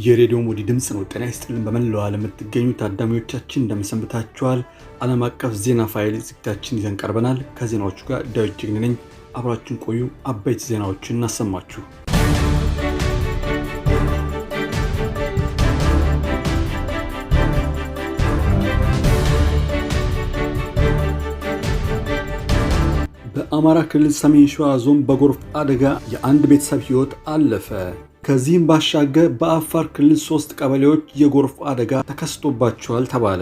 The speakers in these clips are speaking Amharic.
የሬዲዮ ሞዲ ድምጽ ነው። ጤና ይስጥልን በመላው ዓለም የምትገኙ ታዳሚዎቻችን እንደምሰንብታችኋል። ዓለም አቀፍ ዜና ፋይል ዝግጅታችን ይዘን ቀርበናል። ከዜናዎቹ ጋር ዳዊት ጀግኔ ነኝ። አብራችሁን ቆዩ። አበይት ዜናዎችን እናሰማችሁ። በአማራ ክልል ሰሜን ሸዋ ዞን በጎርፍ አደጋ የአንድ ቤተሰብ ሕይወት አለፈ። ከዚህም ባሻገር በአፋር ክልል 3 ቀበሌዎች የጎርፍ አደጋ ተከስቶባቸዋል ተባለ።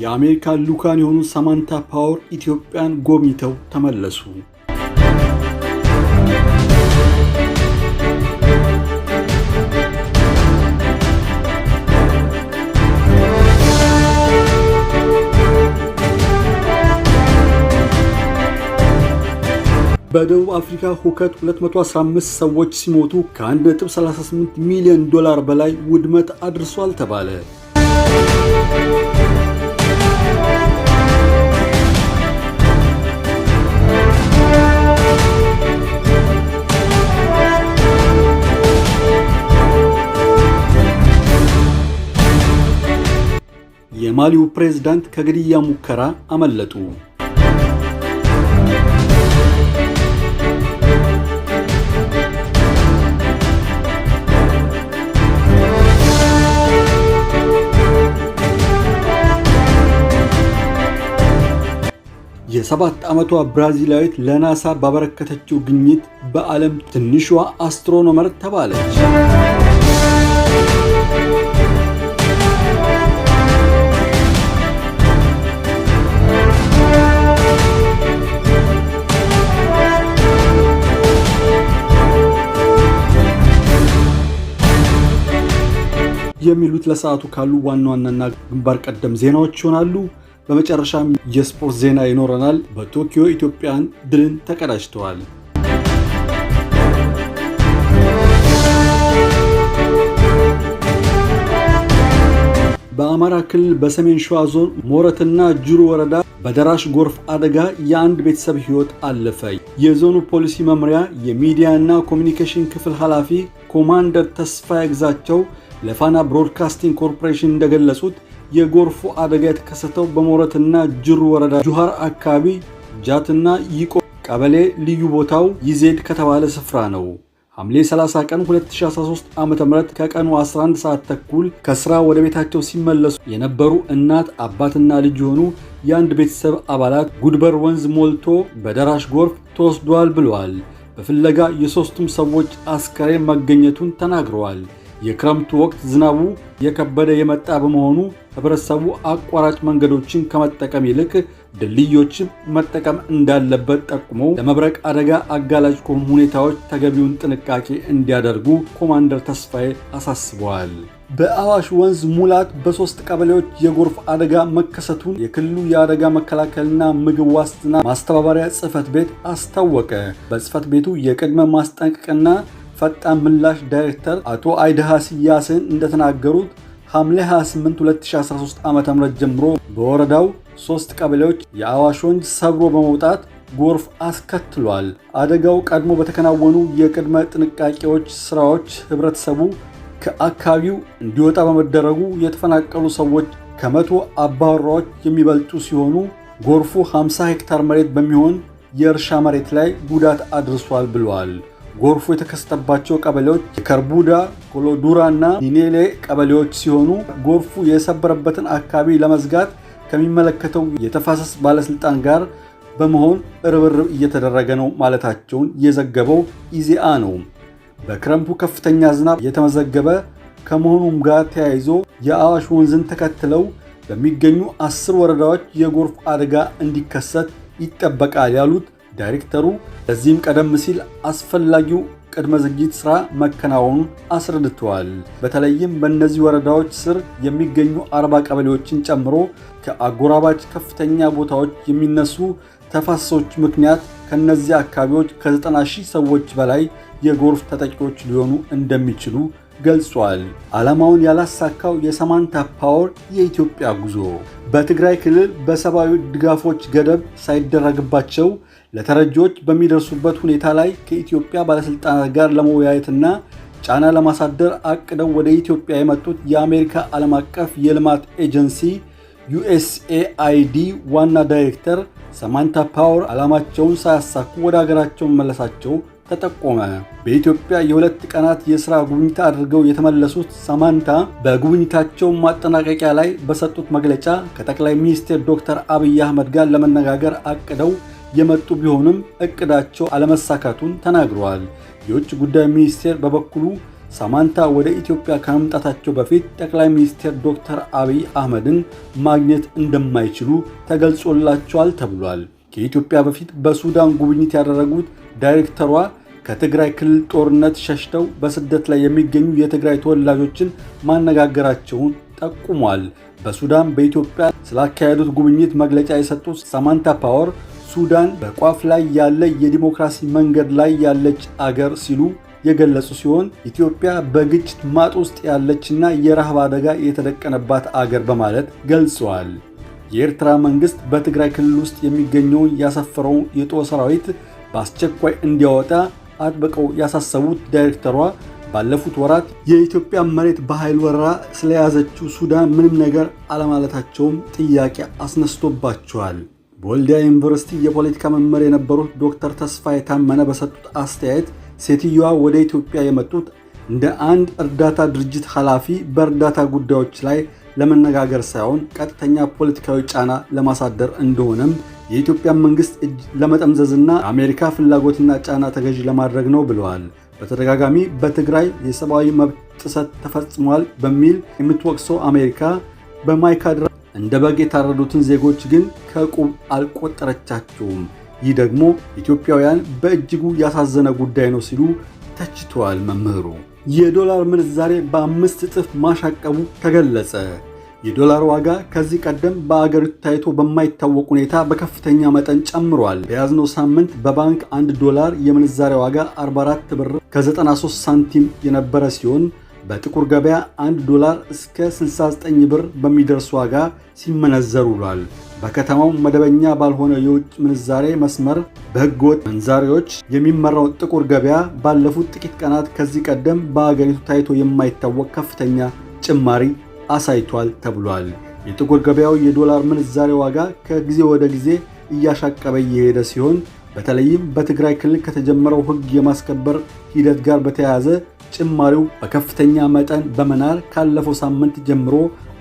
የአሜሪካ ልዑካን የሆኑ ሳማንታ ፓወር ኢትዮጵያን ጎብኝተው ተመለሱ። በደቡብ አፍሪካ ሁከት 215 ሰዎች ሲሞቱ ከ1.38 ሚሊዮን ዶላር በላይ ውድመት አድርሷል ተባለ። የማሊው ፕሬዝዳንት ከግድያ ሙከራ አመለጡ። የ7 ዓመቷ ብራዚላዊት ለናሳ ባበረከተችው ግኝት በዓለም ትንሿ አስትሮኖመር ተባለች። የሚሉት ለሰዓቱ ካሉ ዋና ዋናና ግንባር ቀደም ዜናዎች ይሆናሉ። በመጨረሻም የስፖርት ዜና ይኖረናል። በቶኪዮ ኢትዮጵያን ድልን ተቀዳጅተዋል። በአማራ ክልል በሰሜን ሸዋ ዞን ሞረትና ጅሩ ወረዳ በደራሽ ጎርፍ አደጋ የአንድ ቤተሰብ ሕይወት አለፈ። የዞኑ ፖሊሲ መምሪያ የሚዲያና ኮሚኒኬሽን ክፍል ኃላፊ ኮማንደር ተስፋዬ ግዛቸው ለፋና ብሮድካስቲንግ ኮርፖሬሽን እንደገለጹት የጎርፉ አደጋ የተከሰተው በሞረትና ጅሩ ወረዳ ጁሃር አካባቢ ጃትና ይቆ ቀበሌ ልዩ ቦታው ይዜድ ከተባለ ስፍራ ነው። ሐምሌ 30 ቀን 2013 ዓ.ም ከቀኑ 11 ሰዓት ተኩል ከስራ ወደ ቤታቸው ሲመለሱ የነበሩ እናት አባትና ልጅ የሆኑ የአንድ ቤተሰብ አባላት ጉድበር ወንዝ ሞልቶ በደራሽ ጎርፍ ተወስዷል ብለዋል። በፍለጋ የሶስቱም ሰዎች አስከሬን መገኘቱን ተናግረዋል። የክረምቱ ወቅት ዝናቡ የከበደ የመጣ በመሆኑ ህብረተሰቡ አቋራጭ መንገዶችን ከመጠቀም ይልቅ ድልድዮችን መጠቀም እንዳለበት ጠቁመው ለመብረቅ አደጋ አጋላጭ ከሆኑ ሁኔታዎች ተገቢውን ጥንቃቄ እንዲያደርጉ ኮማንደር ተስፋዬ አሳስበዋል። በአዋሽ ወንዝ ሙላት በ3 ቀበሌዎች የጎርፍ አደጋ መከሰቱን የክልሉ የአደጋ መከላከልና ምግብ ዋስትና ማስተባበሪያ ጽሕፈት ቤት አስታወቀ። በጽሕፈት ቤቱ የቅድመ ማስጠንቀቅና ፈጣን ምላሽ ዳይሬክተር አቶ አይደሃስ ያሰን እንደተናገሩት ሐምሌ 28 2013 ዓ.ም ጀምሮ በወረዳው 3 ቀበሌዎች የአዋሽ ወንዝ ሰብሮ በመውጣት ጎርፍ አስከትሏል። አደጋው ቀድሞ በተከናወኑ የቅድመ ጥንቃቄዎች ስራዎች ህብረተሰቡ ከአካባቢው እንዲወጣ በመደረጉ የተፈናቀሉ ሰዎች ከ100 አባወራዎች የሚበልጡ ሲሆኑ ጎርፉ 50 ሄክታር መሬት በሚሆን የእርሻ መሬት ላይ ጉዳት አድርሷል ብለዋል። ጎርፉ የተከሰተባቸው ቀበሌዎች የከርቡዳ፣ ኮሎዱራ እና ኒኔሌ ቀበሌዎች ሲሆኑ ጎርፉ የሰበረበትን አካባቢ ለመዝጋት ከሚመለከተው የተፋሰስ ባለስልጣን ጋር በመሆን ርብርብ እየተደረገ ነው ማለታቸውን የዘገበው ኢዜአ ነው። በክረምቱ ከፍተኛ ዝናብ የተመዘገበ ከመሆኑም ጋር ተያይዞ የአዋሽ ወንዝን ተከትለው በሚገኙ 10 ወረዳዎች የጎርፍ አደጋ እንዲከሰት ይጠበቃል ያሉት ዳይሬክተሩ ለዚህም ቀደም ሲል አስፈላጊው ቅድመ ዝግጅት ሥራ መከናወኑን አስረድተዋል። በተለይም በእነዚህ ወረዳዎች ስር የሚገኙ 40 ቀበሌዎችን ጨምሮ ከአጎራባች ከፍተኛ ቦታዎች የሚነሱ ተፋሰሶች ምክንያት ከነዚህ አካባቢዎች ከ90,000 ሰዎች በላይ የጎርፍ ተጠቂዎች ሊሆኑ እንደሚችሉ ገልጿል። ዓላማውን ያላሳካው የሳማንታ ፓወር የኢትዮጵያ ጉዞ በትግራይ ክልል በሰብአዊ ድጋፎች ገደብ ሳይደረግባቸው ለተረጂዎች በሚደርሱበት ሁኔታ ላይ ከኢትዮጵያ ባለስልጣናት ጋር ለመወያየትና ጫና ለማሳደር አቅደው ወደ ኢትዮጵያ የመጡት የአሜሪካ ዓለም አቀፍ የልማት ኤጀንሲ USAID ዋና ዳይሬክተር ሳማንታ ፓወር ዓላማቸውን ሳያሳኩ ወደ ሀገራቸው መመለሳቸው ተጠቆመ። በኢትዮጵያ የሁለት ቀናት የሥራ ጉብኝት አድርገው የተመለሱት ሳማንታ በጉብኝታቸው ማጠናቀቂያ ላይ በሰጡት መግለጫ ከጠቅላይ ሚኒስትር ዶክተር አብይ አህመድ ጋር ለመነጋገር አቅደው የመጡ ቢሆንም እቅዳቸው አለመሳካቱን ተናግረዋል። የውጭ ጉዳይ ሚኒስቴር በበኩሉ ሳማንታ ወደ ኢትዮጵያ ከመምጣታቸው በፊት ጠቅላይ ሚኒስትር ዶክተር አብይ አህመድን ማግኘት እንደማይችሉ ተገልጾላቸዋል ተብሏል። ከኢትዮጵያ በፊት በሱዳን ጉብኝት ያደረጉት ዳይሬክተሯ ከትግራይ ክልል ጦርነት ሸሽተው በስደት ላይ የሚገኙ የትግራይ ተወላጆችን ማነጋገራቸውን ጠቁሟል። በሱዳን በኢትዮጵያ ስላካሄዱት ጉብኝት መግለጫ የሰጡት ሳማንታ ፓወር ሱዳን በቋፍ ላይ ያለ የዲሞክራሲ መንገድ ላይ ያለች አገር ሲሉ የገለጹ ሲሆን ኢትዮጵያ በግጭት ማጥ ውስጥ ያለችና የረሃብ አደጋ የተደቀነባት አገር በማለት ገልጸዋል። የኤርትራ መንግስት በትግራይ ክልል ውስጥ የሚገኘውን ያሰፈረውን የጦር ሰራዊት በአስቸኳይ እንዲያወጣ አጥብቀው ያሳሰቡት ዳይሬክተሯ ባለፉት ወራት የኢትዮጵያ መሬት በኃይል ወረራ ስለያዘችው ሱዳን ምንም ነገር አለማለታቸውም ጥያቄ አስነስቶባቸዋል። በወልዲያ ዩኒቨርሲቲ የፖለቲካ መምህር የነበሩት ዶክተር ተስፋዬ ታመነ በሰጡት አስተያየት ሴትዮዋ ወደ ኢትዮጵያ የመጡት እንደ አንድ እርዳታ ድርጅት ኃላፊ በእርዳታ ጉዳዮች ላይ ለመነጋገር ሳይሆን ቀጥተኛ ፖለቲካዊ ጫና ለማሳደር እንደሆነም የኢትዮጵያ መንግስት እጅ ለመጠምዘዝና አሜሪካ ፍላጎትና ጫና ተገዥ ለማድረግ ነው ብለዋል። በተደጋጋሚ በትግራይ የሰብአዊ መብት ጥሰት ተፈጽሟል በሚል የምትወቅሰው አሜሪካ በማይካድራ እንደ በግ የታረዱትን ዜጎች ግን ከቁብ አልቆጠረቻቸውም። ይህ ደግሞ ኢትዮጵያውያን በእጅጉ ያሳዘነ ጉዳይ ነው ሲሉ ተችተዋል መምህሩ። የዶላር ምንዛሬ በ5 እጥፍ ማሻቀቡ ተገለጸ። የዶላር ዋጋ ከዚህ ቀደም በአገሪቱ ታይቶ በማይታወቅ ሁኔታ በከፍተኛ መጠን ጨምሯል። በያዝነው ሳምንት በባንክ 1 ዶላር የምንዛሬ ዋጋ 44 ብር ከ93 ሳንቲም የነበረ ሲሆን በጥቁር ገበያ 1 ዶላር እስከ 69 ብር በሚደርስ ዋጋ ሲመነዘር ውሏል። በከተማው መደበኛ ባልሆነ የውጭ ምንዛሬ መስመር በህገወጥ መንዛሪዎች የሚመራው ጥቁር ገበያ ባለፉት ጥቂት ቀናት ከዚህ ቀደም በአገሪቱ ታይቶ የማይታወቅ ከፍተኛ ጭማሪ አሳይቷል ተብሏል። የጥቁር ገበያው የዶላር ምንዛሬ ዋጋ ከጊዜ ወደ ጊዜ እያሻቀበ እየሄደ ሲሆን በተለይም በትግራይ ክልል ከተጀመረው ህግ የማስከበር ሂደት ጋር በተያያዘ ጭማሪው በከፍተኛ መጠን በመናር ካለፈው ሳምንት ጀምሮ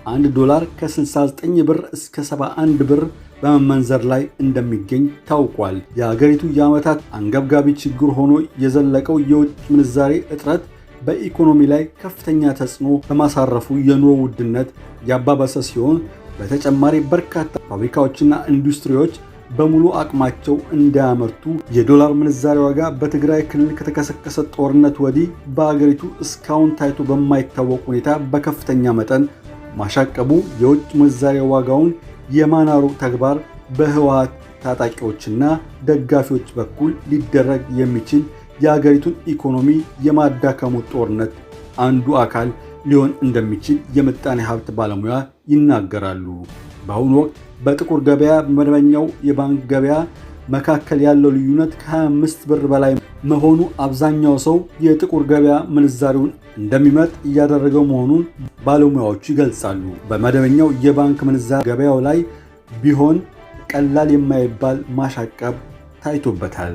1 ዶላር ከ69 ብር እስከ 71 ብር በመመንዘር ላይ እንደሚገኝ ታውቋል። የአገሪቱ የዓመታት አንገብጋቢ ችግር ሆኖ የዘለቀው የውጭ ምንዛሬ እጥረት በኢኮኖሚ ላይ ከፍተኛ ተጽዕኖ በማሳረፉ የኑሮ ውድነት ያባባሰ ሲሆን በተጨማሪ በርካታ ፋብሪካዎችና ኢንዱስትሪዎች በሙሉ አቅማቸው እንዳያመርቱ የዶላር ምንዛሬ ዋጋ በትግራይ ክልል ከተቀሰቀሰ ጦርነት ወዲህ በአገሪቱ እስካሁን ታይቶ በማይታወቅ ሁኔታ በከፍተኛ መጠን ማሻቀቡ የውጭ ምንዛሬ ዋጋውን የማናሩ ተግባር በህወሓት ታጣቂዎችና ደጋፊዎች በኩል ሊደረግ የሚችል የአገሪቱን ኢኮኖሚ የማዳከሙ ጦርነት አንዱ አካል ሊሆን እንደሚችል የምጣኔ ሀብት ባለሙያ ይናገራሉ። በአሁኑ ወቅት በጥቁር ገበያ መደበኛው የባንክ ገበያ መካከል ያለው ልዩነት ከ25 ብር በላይ መሆኑ አብዛኛው ሰው የጥቁር ገበያ ምንዛሬውን እንደሚመርጥ እያደረገው መሆኑን ባለሙያዎቹ ይገልጻሉ። በመደበኛው የባንክ ምንዛሬ ገበያው ላይ ቢሆን ቀላል የማይባል ማሻቀብ ታይቶበታል።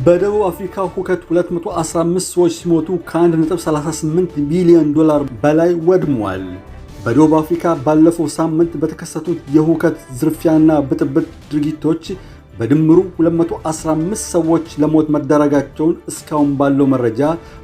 በደቡብ አፍሪካ ሁከት 215 ሰዎች ሲሞቱ ከ1.38 ቢሊዮን ዶላር በላይ ወድሟል። በደቡብ አፍሪካ ባለፈው ሳምንት በተከሰቱት የሁከት ዝርፊያና ብጥብጥ ድርጊቶች በድምሩ 215 ሰዎች ለሞት መዳረጋቸውን እስካሁን ባለው መረጃ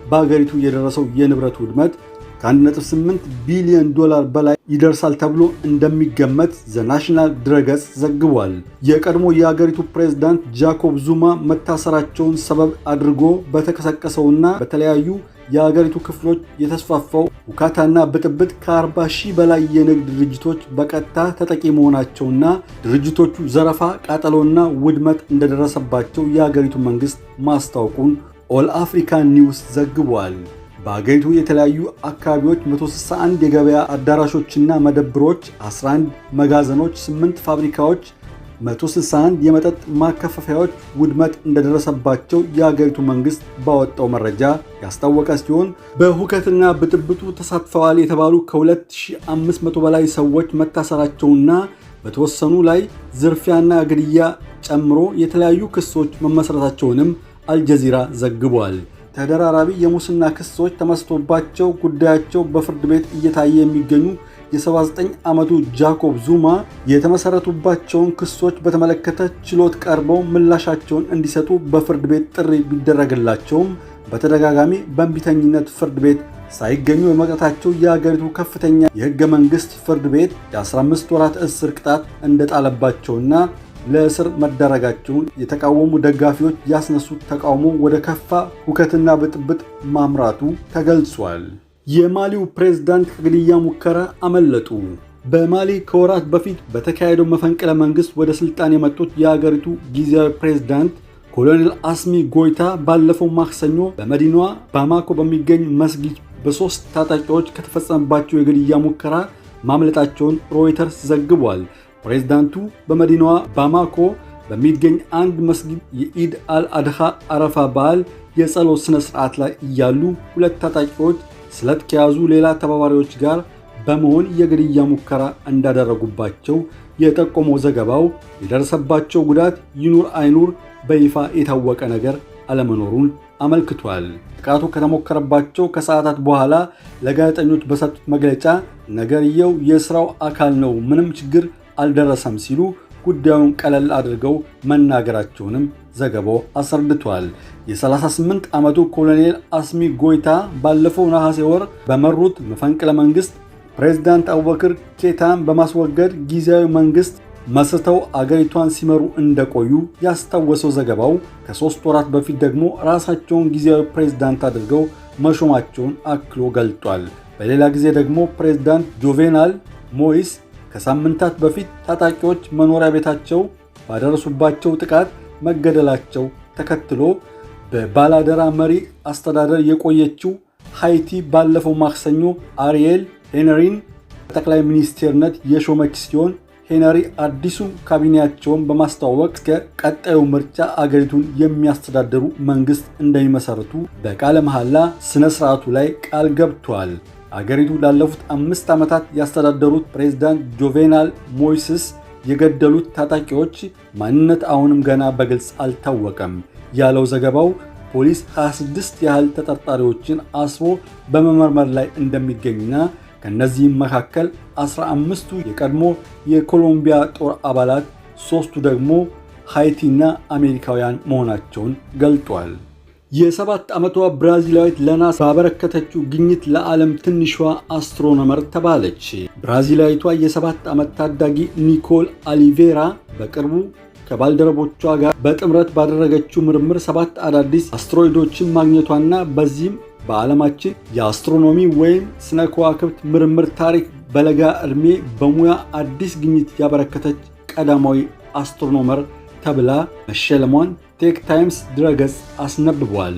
በአገሪቱ የደረሰው የንብረት ውድመት ከ1.8 ቢሊዮን ዶላር በላይ ይደርሳል ተብሎ እንደሚገመት ዘ ናሽናል ድረገጽ ዘግቧል። የቀድሞ የአገሪቱ ፕሬዝዳንት ጃኮብ ዙማ መታሰራቸውን ሰበብ አድርጎ በተቀሰቀሰውና በተለያዩ የአገሪቱ ክፍሎች የተስፋፋው ሁካታና ብጥብጥ ከ40 ሺህ በላይ የንግድ ድርጅቶች በቀጥታ ተጠቂ መሆናቸውና ድርጅቶቹ ዘረፋ፣ ቃጠሎና ውድመት እንደደረሰባቸው የአገሪቱ መንግስት ማስታወቁን ኦል አፍሪካን ኒውስ ዘግቧል። በአገሪቱ የተለያዩ አካባቢዎች 161 የገበያ አዳራሾችና መደብሮች፣ 11 መጋዘኖች፣ 8 ፋብሪካዎች፣ 161 የመጠጥ ማከፋፈያዎች ውድመት እንደደረሰባቸው የአገሪቱ መንግስት ባወጣው መረጃ ያስታወቀ ሲሆን በሁከትና ብጥብጡ ተሳትፈዋል የተባሉ ከ2500 በላይ ሰዎች መታሰራቸውና በተወሰኑ ላይ ዝርፊያና ግድያ ጨምሮ የተለያዩ ክሶች መመስረታቸውንም አልጀዚራ ዘግቧል። ተደራራቢ የሙስና ክሶች ተመስርቶባቸው ጉዳያቸው በፍርድ ቤት እየታየ የሚገኙ የ79 ዓመቱ ጃኮብ ዙማ የተመሰረቱባቸውን ክሶች በተመለከተ ችሎት ቀርበው ምላሻቸውን እንዲሰጡ በፍርድ ቤት ጥሪ ቢደረግላቸውም በተደጋጋሚ በእንቢተኝነት ፍርድ ቤት ሳይገኙ በመቅረታቸው የአገሪቱ ከፍተኛ የሕገ መንግሥት ፍርድ ቤት የ15 ወራት እስር ቅጣት እንደጣለባቸውና ለእስር መዳረጋቸውን የተቃወሙ ደጋፊዎች ያስነሱት ተቃውሞ ወደ ከፋ ሁከትና ብጥብጥ ማምራቱ ተገልጿል። የማሊው ፕሬዝዳንት ከግድያ ሙከራ አመለጡ። በማሊ ከወራት በፊት በተካሄደው መፈንቅለ መንግስት ወደ ስልጣን የመጡት የአገሪቱ ጊዜያዊ ፕሬዝዳንት ኮሎኔል አስሚ ጎይታ ባለፈው ማክሰኞ በመዲናዋ ባማኮ በሚገኝ መስጊድ በ3 ታጣቂዎች ከተፈጸመባቸው የግድያ ሙከራ ማምለጣቸውን ሮይተርስ ዘግቧል። ፕሬዝዳንቱ በመዲናዋ ባማኮ በሚገኝ አንድ መስጊድ የኢድ አል-አድሃ አረፋ በዓል የጸሎት ስነ ስርዓት ላይ እያሉ 2 ታጣቂዎች ስለት ከያዙ ሌላ ተባባሪዎች ጋር በመሆን የግድያ ሙከራ እንዳደረጉባቸው የጠቆመው ዘገባው የደረሰባቸው ጉዳት ይኑር አይኑር በይፋ የታወቀ ነገር አለመኖሩን አመልክቷል። ጥቃቱ ከተሞከረባቸው ከሰዓታት በኋላ ለጋዜጠኞች በሰጡት መግለጫ ነገርየው የስራው አካል ነው፣ ምንም ችግር አልደረሰም ሲሉ ጉዳዩን ቀለል አድርገው መናገራቸውንም ዘገባው አስረድቷል። የ38 ዓመቱ ኮሎኔል አስሚ ጎይታ ባለፈው ነሐሴ ወር በመሩት መፈንቅለ መንግስት ፕሬዝዳንት አቡበክር ኬታን በማስወገድ ጊዜያዊ መንግስት መስርተው አገሪቷን ሲመሩ እንደቆዩ ያስታወሰው ዘገባው ከ3 ወራት በፊት ደግሞ ራሳቸውን ጊዜያዊ ፕሬዝዳንት አድርገው መሾማቸውን አክሎ ገልጧል። በሌላ ጊዜ ደግሞ ፕሬዝዳንት ጆቬናል ሞይስ ከሳምንታት በፊት ታጣቂዎች መኖሪያ ቤታቸው ባደረሱባቸው ጥቃት መገደላቸው ተከትሎ በባላደራ መሪ አስተዳደር የቆየችው ሃይቲ ባለፈው ማክሰኞ አሪኤል ሄነሪን ጠቅላይ ሚኒስቴርነት የሾመች ሲሆን ሄነሪ አዲሱ ካቢኔያቸውን በማስተዋወቅ እስከ ቀጣዩ ምርጫ አገሪቱን የሚያስተዳድሩ መንግስት እንደሚመሰርቱ በቃለ መሐላ ስነ ስርዓቱ ላይ ቃል ገብቷል። አገሪቱ ላለፉት 5 ዓመታት ያስተዳደሩት ፕሬዝዳንት ጆቬናል ሞይስስ የገደሉት ታጣቂዎች ማንነት አሁንም ገና በግልጽ አልታወቀም ያለው ዘገባው ፖሊስ 26 ያህል ተጠርጣሪዎችን አስሮ በመመርመር ላይ እንደሚገኝና ከነዚህም መካከል 15ቱ የቀድሞ የኮሎምቢያ ጦር አባላት፣ 3ቱ ደግሞ ሃይቲና አሜሪካውያን መሆናቸውን ገልጧል። የ7 ዓመቷ ብራዚላዊት ለናሳ ባበረከተችው ግኝት ለዓለም ትንሿ አስትሮኖመር ተባለች። ብራዚላዊቷ የ7 ዓመት ታዳጊ ኒኮል አሊቬራ በቅርቡ ከባልደረቦቿ ጋር በጥምረት ባደረገችው ምርምር 7 አዳዲስ አስትሮይዶችን ማግኘቷና በዚህም በዓለማችን የአስትሮኖሚ ወይም ስነ ከዋክብት ምርምር ታሪክ በለጋ ዕድሜ በሙያ አዲስ ግኝት ያበረከተች ቀዳማዊ አስትሮኖመር ተብላ መሸለሟን ቴክ ታይምስ ድረገጽ አስነብቧል።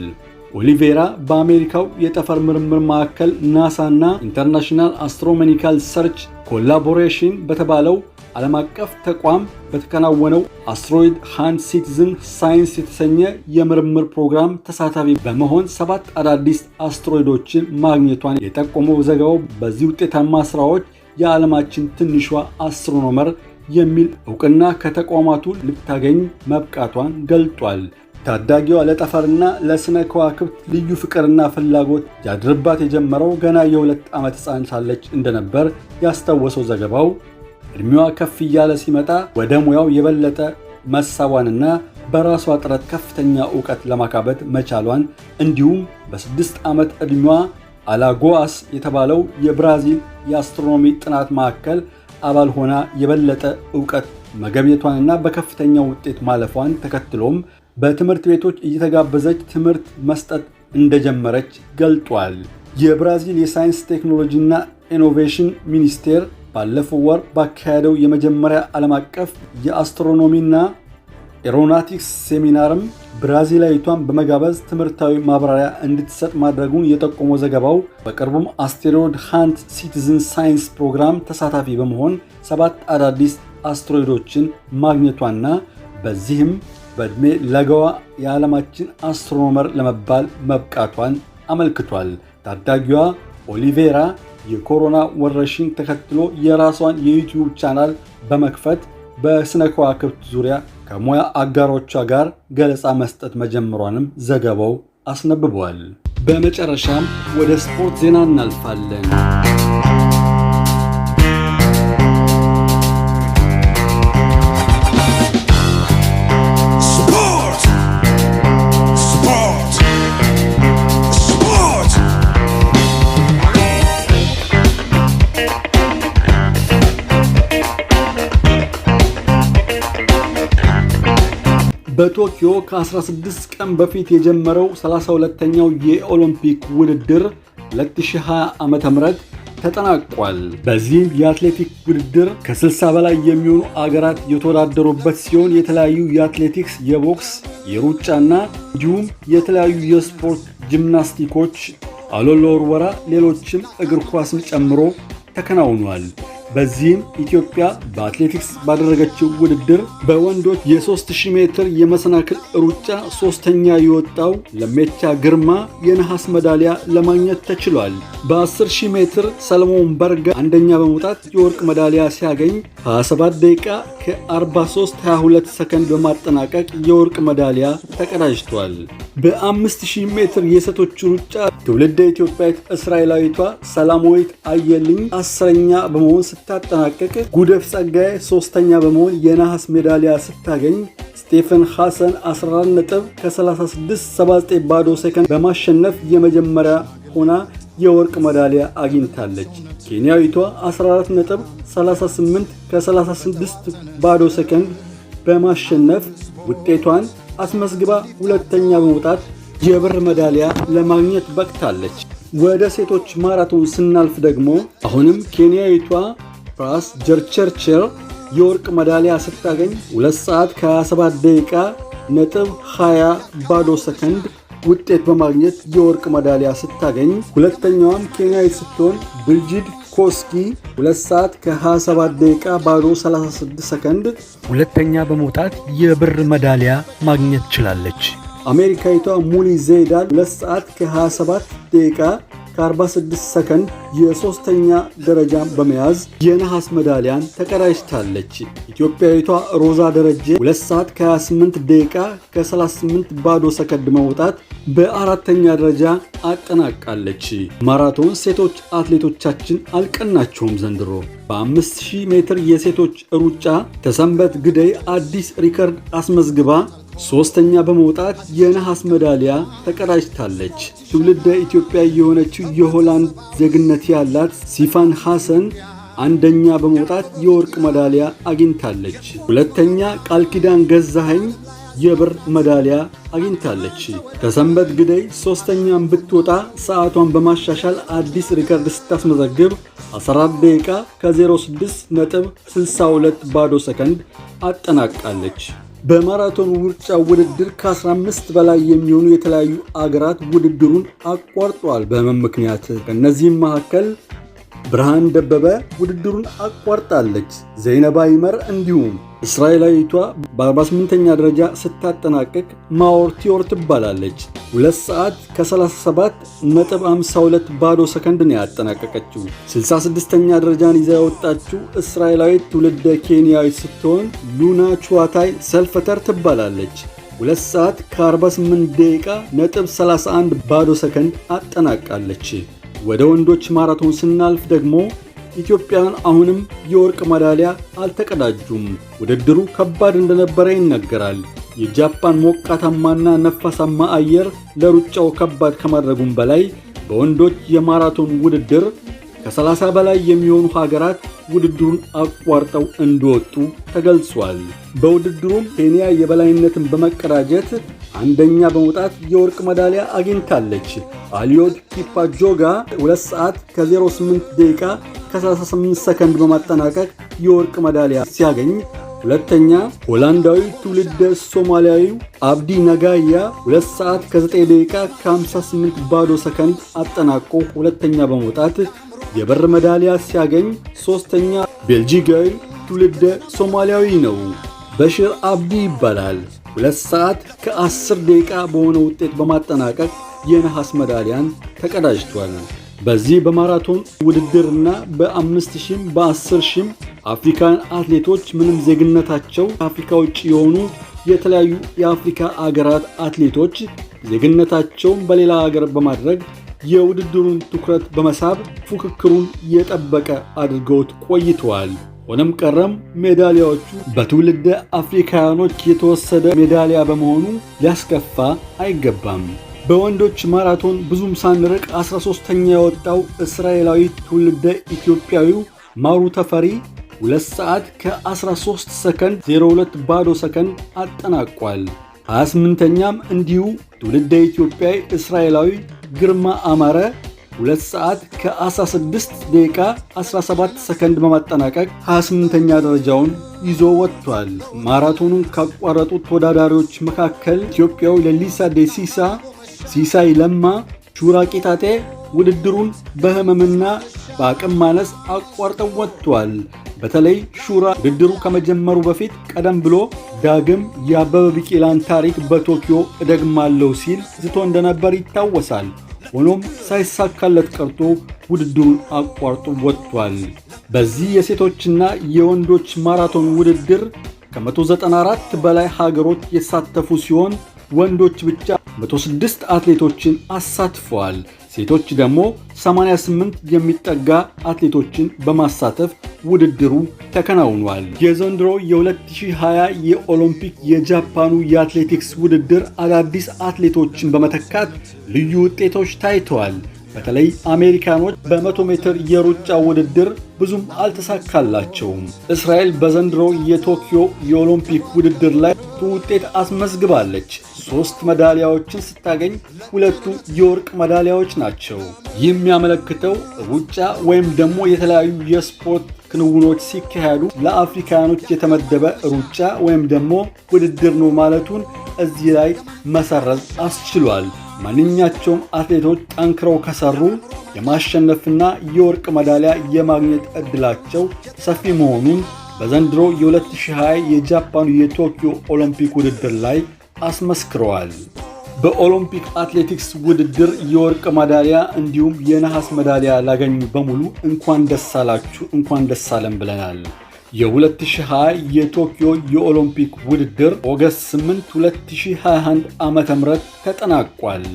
ኦሊቬራ በአሜሪካው የጠፈር ምርምር ማዕከል ናሳ እና ኢንተርናሽናል አስትሮኖሚካል ሰርች ኮላቦሬሽን በተባለው ዓለም አቀፍ ተቋም በተከናወነው አስትሮይድ ሃንት ሲቲዝን ሳይንስ የተሰኘ የምርምር ፕሮግራም ተሳታፊ በመሆን 7 አዳዲስ አስትሮይዶችን ማግኘቷን የጠቆመው ዘገባው በዚህ ውጤታማ ስራዎች የዓለማችን ትንሿ አስትሮኖመር የሚል ዕውቅና ከተቋማቱ ልታገኝ መብቃቷን ገልጧል። ታዳጊዋ ለጠፈርና ለስነ ከዋክብት ልዩ ፍቅርና ፍላጎት ያድርባት የጀመረው ገና የ2 ዓመት ሕፃን ሳለች እንደነበር ያስታወሰው ዘገባው እድሜዋ ከፍ እያለ ሲመጣ ወደ ሙያው የበለጠ መሳቧንና በራሷ ጥረት ከፍተኛ ዕውቀት ለማካበት መቻሏን እንዲሁም በ6 ዓመት ዕድሜዋ አላጎአስ የተባለው የብራዚል የአስትሮኖሚ ጥናት ማዕከል አባል ሆና የበለጠ ዕውቀት መገብየቷንና በከፍተኛ ውጤት ማለፏን ተከትሎም በትምህርት ቤቶች እየተጋበዘች ትምህርት መስጠት እንደጀመረች ገልጧል። የብራዚል የሳይንስ ቴክኖሎጂና ኢኖቬሽን ሚኒስቴር ባለፈው ወር ባካሄደው የመጀመሪያ ዓለም አቀፍ የአስትሮኖሚና ኤሮናቲክስ ሴሚናርም ብራዚላዊቷን በመጋበዝ ትምህርታዊ ማብራሪያ እንድትሰጥ ማድረጉን የጠቆመው ዘገባው በቅርቡም አስትሮይድ ሃንት ሲቲዝን ሳይንስ ፕሮግራም ተሳታፊ በመሆን 7 አዳዲስ አስትሮይዶችን ማግኘቷና በዚህም በዕድሜ ለጋዋ የዓለማችን አስትሮኖመር ለመባል መብቃቷን አመልክቷል። ታዳጊዋ ኦሊቬራ የኮሮና ወረርሽኝ ተከትሎ የራሷን የዩቲዩብ ቻናል በመክፈት በስነ ከዋክብት ዙሪያ ከሙያ አጋሮቿ ጋር ገለጻ መስጠት መጀመሯንም ዘገባው አስነብቧል። በመጨረሻም ወደ ስፖርት ዜና እናልፋለን። በቶኪዮ ከ16 ቀን በፊት የጀመረው 32ኛው የኦሎምፒክ ውድድር 2020 ዓ.ም ተጠናቋል። በዚህም የአትሌቲክ ውድድር ከ60 በላይ የሚሆኑ አገራት የተወዳደሩበት ሲሆን የተለያዩ የአትሌቲክስ፣ የቦክስ፣ የሩጫና እንዲሁም የተለያዩ የስፖርት ጂምናስቲኮች፣ አሎሎ ውርወራ፣ ሌሎችም እግር ኳስን ጨምሮ ተከናውኗል። በዚህም ኢትዮጵያ በአትሌቲክስ ባደረገችው ውድድር በወንዶች የ3000 ሜትር የመሰናክል ሩጫ ሶስተኛ የወጣው ለሜቻ ግርማ የነሐስ ሜዳሊያ ለማግኘት ተችሏል። በ10000 ሜትር ሰለሞን በርጋ አንደኛ በመውጣት የወርቅ ሜዳሊያ ሲያገኝ 27 ደቂቃ ከ43:22 ሰከንድ በማጠናቀቅ የወርቅ ሜዳሊያ ተቀዳጅቷል። በ5000 ሜትር የሴቶች ሩጫ ትውልደ ኢትዮጵያዊት እስራኤላዊቷ ሰላማዊት አየልኝ 10ኛ በመሆን ስታጠናቀቅ ጉደፍ ጸጋዬ 3ኛ በመሆን የነሐስ ሜዳሊያ ስታገኝ ስቴፈን ሐሰን 14 ነጥብ ከ36.79 ባዶ ሰከንድ በማሸነፍ የመጀመሪያ ሆና የወርቅ ሜዳሊያ አግኝታለች። ኬንያዊቷ 14 ነጥብ 38 ከ36 ባዶ ሰከንድ በማሸነፍ ውጤቷን አስመዝግባ ሁለተኛ በመውጣት የብር ሜዳሊያ ለማግኘት በቅታለች። ወደ ሴቶች ማራቶን ስናልፍ ደግሞ አሁንም ኬንያዊቷ ፕራስ ጀርቸርቸር የወርቅ ሜዳሊያ ስታገኝ 2 ሰዓት ከ27 ደቂቃ ነጥብ 20 ባዶ ሰከንድ ውጤት በማግኘት የወርቅ ሜዳሊያ ስታገኝ ሁለተኛዋም ኬንያዊት ስትሆን ብርጂድ ኮስኪ 2 ሰዓት ከ27 ደቂቃ ባዶ 36 ሰከንድ ሁለተኛ በመውጣት የብር ሜዳሊያ ማግኘት ችላለች። አሜሪካዊቷ ሙሊ ዜይዳል 2 ሰዓት ከ27 ደቂቃ ከ46 ሰከንድ የሶስተኛ ደረጃ በመያዝ የነሐስ ሜዳሊያን ተቀዳጅታለች። ኢትዮጵያዊቷ ሮዛ ደረጀ 2 ሰዓት ከ28 ደቂቃ ከ38 ባዶ ሰከንድ በመውጣት በአራተኛ ደረጃ አጠናቃለች። ማራቶን ሴቶች አትሌቶቻችን አልቀናቸውም ዘንድሮ። በ5000 ሜትር የሴቶች ሩጫ ተሰንበት ግደይ አዲስ ሪከርድ አስመዝግባ ሶስተኛ በመውጣት የነሐስ ሜዳሊያ ተቀዳጅታለች። ትውልደ ኢትዮጵያ የሆነችው የሆላንድ ዜግነት ያላት ሲፋን ሐሰን አንደኛ በመውጣት የወርቅ ሜዳሊያ አግኝታለች። ሁለተኛ ቃል ኪዳን ገዛኸኝ የብር ሜዳሊያ አግኝታለች። ተሰንበት ግደይ ሶስተኛም ብትወጣ ሰዓቷን በማሻሻል አዲስ ሪከርድ ስታስመዘግብ 14 ደቂቃ ከ06.62 ባዶ ሰከንድ አጠናቃለች። በማራቶን ሩጫ ውድድር ከ15 በላይ የሚሆኑ የተለያዩ አገራት ውድድሩን አቋርጠዋል በህመም ምክንያት። ከእነዚህም መካከል ብርሃን ደበበ ውድድሩን አቋርጣለች። ዘይነባ ይመር እንዲሁም እስራኤላዊቷ በ48ኛ ደረጃ ስታጠናቀቅ ማወር ቲዮር ትባላለች። 2 ሰዓት ከ37.52 ባዶ ሰከንድ ነው ያጠናቀቀችው። 66ኛ ደረጃን ይዛ የወጣችው እስራኤላዊት ትውልደ ኬንያዊት ስትሆን ሉና ቹዋታይ ሰልፈተር ትባላለች። 2 ሰዓት ከ48 ደቂቃ ነጥብ 31 ባዶ ሰከንድ አጠናቃለች። ወደ ወንዶች ማራቶን ስናልፍ ደግሞ ኢትዮጵያውያን አሁንም የወርቅ ሜዳሊያ አልተቀዳጁም። ውድድሩ ከባድ እንደነበረ ይነገራል። የጃፓን ሞቃታማና ነፋሳማ አየር ለሩጫው ከባድ ከማድረጉም በላይ በወንዶች የማራቶን ውድድር ከ30 በላይ የሚሆኑ ሀገራት ውድድሩን አቋርጠው እንደወጡ ተገልጿል። በውድድሩም ኬንያ የበላይነትን በመቀዳጀት አንደኛ በመውጣት የወርቅ ሜዳሊያ አግኝታለች። አሊዮድ ኪፕቾጌ 2 ሰዓት ከ08 ደቂቃ ከ38 ሰከንድ በማጠናቀቅ የወርቅ ሜዳሊያ ሲያገኝ ሁለተኛ ሆላንዳዊ ትውልደ ሶማሊያዊው አብዲ ነጋያ 2 ሰዓት ከ9 ደቂቃ ከ58 ባዶ ሰከንድ አጠናቆ ሁለተኛ በመውጣት የብር ሜዳሊያ ሲያገኝ፣ ሶስተኛ ቤልጂካዊ ትውልደ ሶማሊያዊ ነው። በሽር አብዲ ይባላል። 2 ሰዓት ከ10 ደቂቃ በሆነ ውጤት በማጠናቀቅ የነሐስ ሜዳሊያን ተቀዳጅቷል። በዚህ በማራቶን ውድድርና በ5000 በ10000 አፍሪካን አትሌቶች ምንም ዜግነታቸው ከአፍሪካ ውጭ የሆኑ የተለያዩ የአፍሪካ አገራት አትሌቶች ዜግነታቸውን በሌላ ሀገር በማድረግ የውድድሩን ትኩረት በመሳብ ፉክክሩን የጠበቀ አድርገውት ቆይተዋል። ሆነም ቀረም ሜዳሊያዎቹ በትውልደ አፍሪካውያኖች የተወሰደ ሜዳሊያ በመሆኑ ሊያስከፋ አይገባም። በወንዶች ማራቶን ብዙም ሳንርቅ 13ኛ የወጣው እስራኤላዊ ትውልደ ኢትዮጵያዊው ማሩ ተፈሪ 2 ሰዓት ከ13 ሰከንድ 02 ባዶ ሰከንድ አጠናቋል። 28ኛም እንዲሁ ትውልደ ኢትዮጵያዊ እስራኤላዊ ግርማ አማረ 2 ሰዓት ከ16 ደቂቃ 17 ሰከንድ በማጠናቀቅ 28ኛ ደረጃውን ይዞ ወጥቷል። ማራቶኑን ካቋረጡት ተወዳዳሪዎች መካከል ኢትዮጵያዊ ለሊሳ ዴሲሳ፣ ሲሳይ ለማ፣ ሹራ ቂጣጤ ውድድሩን በህመምና በአቅም ማነስ አቋርጠው ወጥቷል። በተለይ ሹራ ውድድሩ ከመጀመሩ በፊት ቀደም ብሎ ዳግም የአበበ ቢቂላን ታሪክ በቶኪዮ እደግማለሁ ሲል ዝቶ እንደነበር ይታወሳል። ሆኖም ሳይሳካለት ቀርቶ ውድድሩን አቋርጦ ወጥቷል። በዚህ የሴቶችና የወንዶች ማራቶን ውድድር ከ194 በላይ ሀገሮች የተሳተፉ ሲሆን ወንዶች ብቻ 106 አትሌቶችን አሳትፈዋል። ሴቶች ደግሞ 88 የሚጠጋ አትሌቶችን በማሳተፍ ውድድሩ ተከናውኗል። የዘንድሮ የ2020 የኦሎምፒክ የጃፓኑ የአትሌቲክስ ውድድር አዳዲስ አትሌቶችን በመተካት ልዩ ውጤቶች ታይተዋል። በተለይ አሜሪካኖች በ100 ሜትር የሩጫ ውድድር ብዙም አልተሳካላቸውም። እስራኤል በዘንድሮ የቶኪዮ የኦሎምፒክ ውድድር ላይ ውጤት አስመዝግባለች። 3 ሜዳሊያዎችን ስታገኝ 2ቱ የወርቅ ሜዳሊያዎች ናቸው። ይህ የሚያመለክተው ሩጫ ወይም ደግሞ የተለያዩ የስፖርት ክንውኖች ሲካሄዱ ለአፍሪካኖች የተመደበ ሩጫ ወይም ደግሞ ውድድር ነው ማለቱን እዚህ ላይ መሰረዝ አስችሏል። ማንኛቸውም አትሌቶች ጠንክረው ከሰሩ የማሸነፍና የወርቅ ሜዳሊያ የማግኘት ዕድላቸው ሰፊ መሆኑን በዘንድሮ የ2020 የጃፓኑ የቶኪዮ ኦሎምፒክ ውድድር ላይ አስመስክረዋል። በኦሎምፒክ አትሌቲክስ ውድድር የወርቅ ሜዳሊያ እንዲሁም የነሐስ ሜዳሊያ ላገኙ በሙሉ እንኳን ደስ አላችሁ፣ እንኳን ደስ አለን ብለናል። የ2020 የቶኪዮ የኦሎምፒክ ውድድር ኦገስት 8 2021 ዓ.ም ተጠናቋል።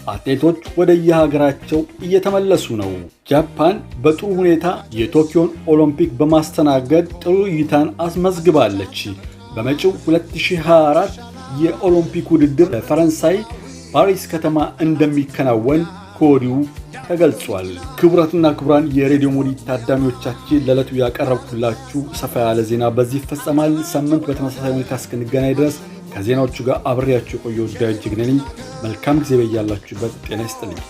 አትሌቶች ወደ የሀገራቸው እየተመለሱ ነው። ጃፓን በጥሩ ሁኔታ የቶኪዮን ኦሎምፒክ በማስተናገድ ጥሩ እይታን አስመዝግባለች። በመጪው 2024 የኦሎምፒክ ውድድር በፈረንሳይ ፓሪስ ከተማ እንደሚከናወን ከወዲሁ ተገልጿል። ክቡራትና ክቡራን የሬዲዮ ሞዲ ታዳሚዎቻችን ለዕለቱ ያቀረብኩላችሁ ሰፋ ያለ ዜና በዚህ ይፈጸማል። ሳምንት በተመሳሳይ ሁኔታ እስክንገናኝ ድረስ ከዜናዎቹ ጋር አብሬያችሁ የቆየሁት ዳዊት ጅግና ነኝ። መልካም ጊዜ በያላችሁበት ጤና ይስጥልኝ።